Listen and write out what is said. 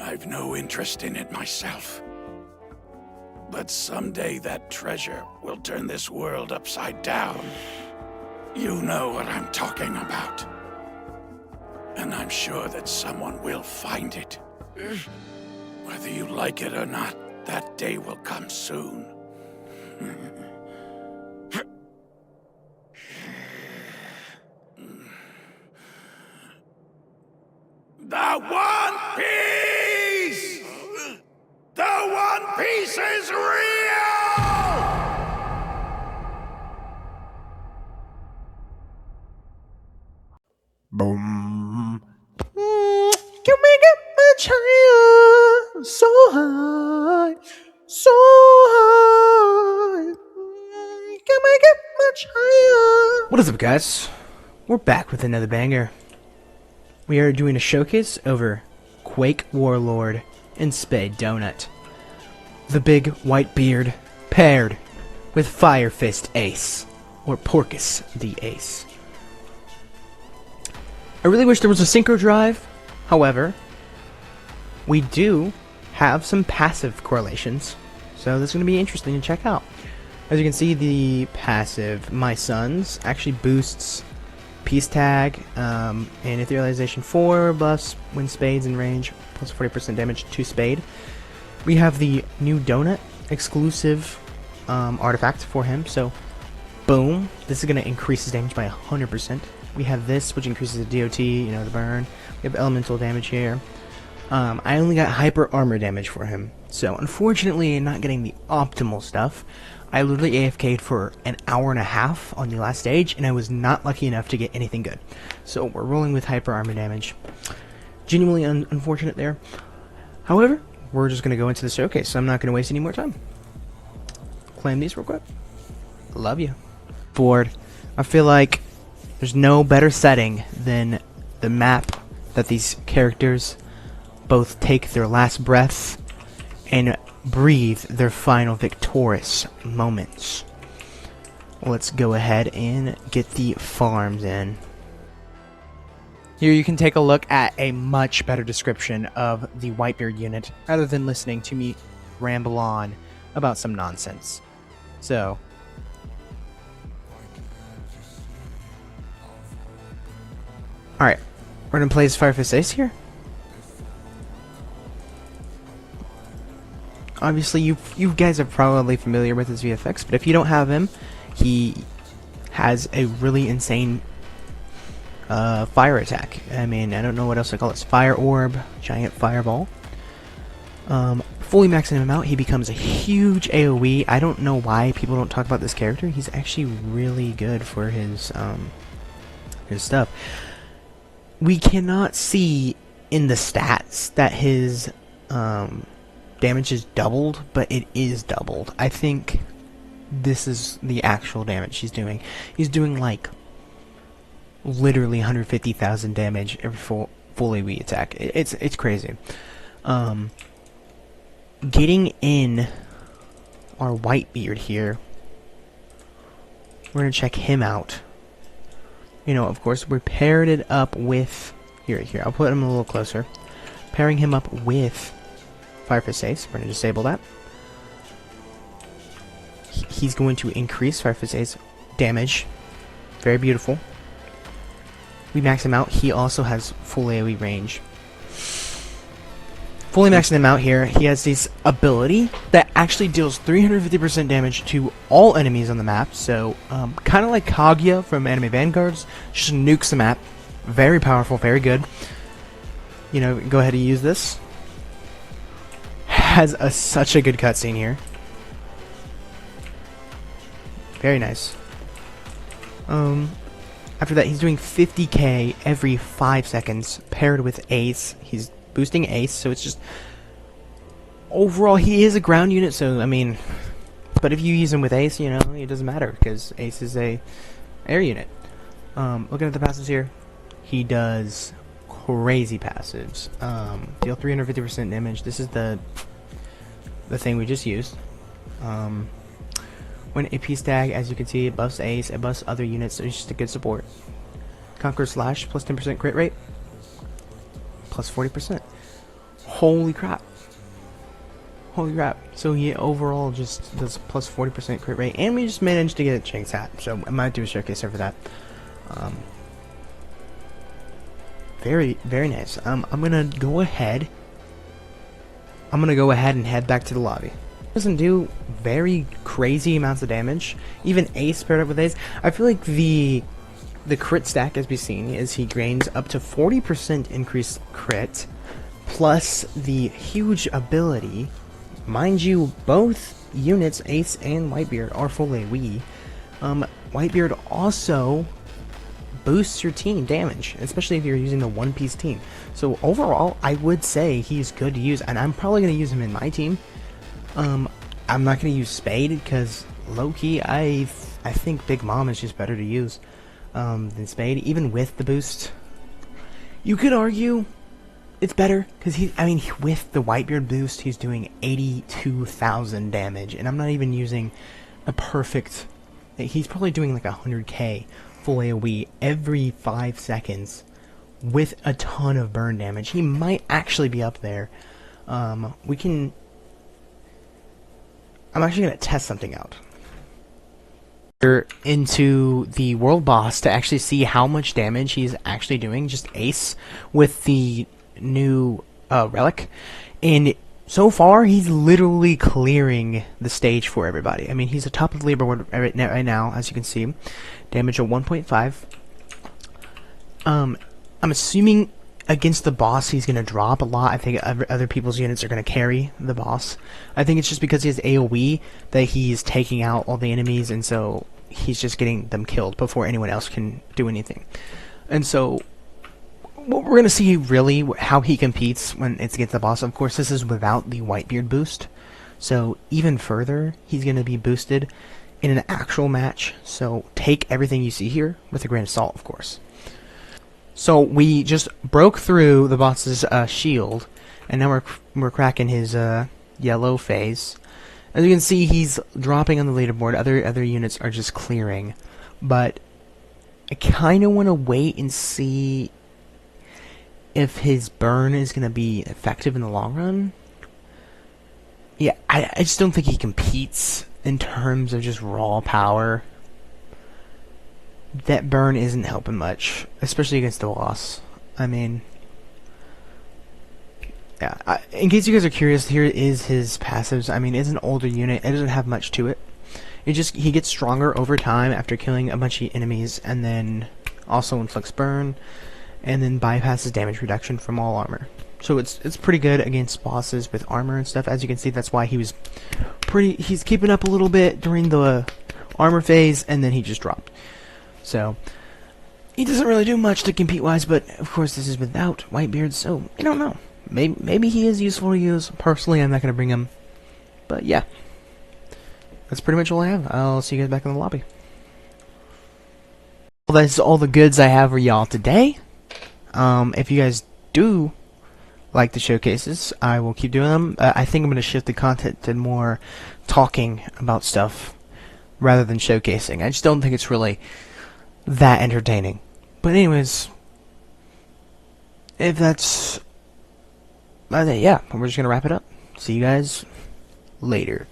I've no interest in it myself. But someday that treasure will turn this world upside down. You know what I'm talking about. And I'm sure that someone will find it. Whether you like it or not, that day will come soon. The One Piece! The One Piece is real! Boom. Can we get much higher? So high, so high. Can we get much higher? What is up, guys? We're back with another banger. We are doing a showcase over Quake Warlord and Spade Donut. The big white beard paired with Fire Fist Ace, or Porcus the Ace. I really wish there was a synchro drive. However, we do have some passive correlations, so this is going to be interesting to check out. As you can see, the passive My Sons actually boosts Peace Tag and Etherealization 4 buffs when Spade's in range, plus 40% damage to Spade. We have the new Donut exclusive artifact for him, so boom, this is going to increase his damage by 100%. We have this, which increases the DOT, you know, the burn. We have elemental damage here. I only got hyper armor damage for him, so unfortunately, not getting the optimal stuff. I literally AFK'd for an hour and a half on the last stage, and I was not lucky enough to get anything good. So we're rolling with hyper armor damage. Genuinely unfortunate there. However, we're just going to go into the showcase, so I'm not going to waste any more time. Claim these real quick. Love you. Board. I feel like there's no better setting than the map that these characters both take their last breaths and breathe their final victorious moments. Let's go ahead and get the farms in. Here you can take a look at a much better description of the Whitebeard unit rather than listening to me ramble on about some nonsense. So, alright, we're going to play as Fire Fist Ace here. Obviously, you guys are probably familiar with his VFX, but if you don't have him, he has a really insane fire attack. I mean, I don't know what else to call it. Fire Orb, Giant Fireball. Fully maxing him out, he becomes a huge AoE. I don't know why people don't talk about this character. He's actually really good for his stuff. We cannot see in the stats that his damage is doubled, but it is doubled. I think this is the actual damage he's doing. He's doing like literally 150,000 damage every full AoE attack. It's crazy. Getting in our Whitebeard here, we're gonna check him out. You know, of course, we paired it up with here. I'll put him a little closer. Pairing him up with Fire Fist Ace. We're going to disable that. He's going to increase Fire Fist Ace damage. Very beautiful. We max him out. He also has full AoE range. Fully maxing him out here, he has this ability that actually deals 350% damage to all enemies on the map. So, kind of like Kaguya from Anime Vanguards, just nukes the map. Very powerful, very good. You know, go ahead and use this. Has such a good cutscene here. Very nice. After that, he's doing 50k every 5 seconds, paired with Ace. He's boosting Ace, so it's just overall he is a ground unit, so I mean, but if you use him with Ace, you know, it doesn't matter because Ace is a air unit. Looking at the passives here, he does crazy passives. Deal 350% damage. This is the thing we just used. When a Peace Tag, as you can see, it buffs Ace, it buffs other units, so it's just a good support. Conquer Slash, plus 10% crit rate, plus 40%. Holy crap. Holy crap. So he overall just does plus 40% crit rate, and we just managed to get Chang's hat, so I might do a showcase for that. Very, very nice. I'm gonna go ahead and head back to the lobby. Doesn't do very crazy amounts of damage. Even Ace paired up with Ace, I feel like the crit stack, as we've seen, is he gains up to 40% increased crit, plus the huge ability. Mind you, both units, Ace and Whitebeard, are full AoE. Whitebeard also boosts your team damage, especially if you're using the one-piece team. So overall, I would say he's good to use, and I'm probably going to use him in my team. I'm not going to use Spade, because low-key, I think Big Mom is just better to use than Spade, even with the boost. You could argue it's better, because with the Whitebeard boost, he's doing 82,000 damage, and I'm not even using a perfect... He's probably doing like 100k full AoE every 5 seconds with a ton of burn damage. He might actually be up there. I'm actually going to test something out. Into the world boss to actually see how much damage he's actually doing, just Ace, with the new relic. And so far, he's literally clearing the stage for everybody. I mean, he's atop of the leaderboard right now, as you can see. Damage of 1.5. I'm assuming against the boss he's going to drop a lot. I think other people's units are going to carry the boss. I think it's just because he has AoE that he's taking out all the enemies, and so he's just getting them killed before anyone else can do anything. And so what we're going to see really how he competes when it's against the boss. Of course, this is without the Whitebeard boost. So even further, he's going to be boosted in an actual match. So take everything you see here with a grain of salt, of course. So we just broke through the boss's shield, and now we're cracking his yellow phase. As you can see, he's dropping on the leaderboard. Other units are just clearing, but I kind of want to wait and see if his burn is going to be effective in the long run. Yeah, I just don't think he competes in terms of just raw power. That burn isn't helping much, especially against the boss. I mean, yeah. In case you guys are curious, here is his passives. I mean, it's an older unit. It doesn't have much to it. He gets stronger over time after killing a bunch of enemies, and then also inflicts burn, and then bypasses damage reduction from all armor. So it's pretty good against bosses with armor and stuff. As you can see, that's why he's keeping up a little bit during the armor phase, and then he just dropped. So he doesn't really do much to compete wise, but of course this is without Whitebeard, so I don't know. Maybe he is useful to use. Personally, I'm not going to bring him, but yeah, that's pretty much all I have. I'll see you guys back in the lobby. Well, that's all the goods I have for y'all today. If you guys do like the showcases, I will keep doing them. I think I'm going to shift the content to more talking about stuff rather than showcasing. I just don't think it's really that entertaining. But anyways, if that's yeah, we're just going to wrap it up. See you guys later.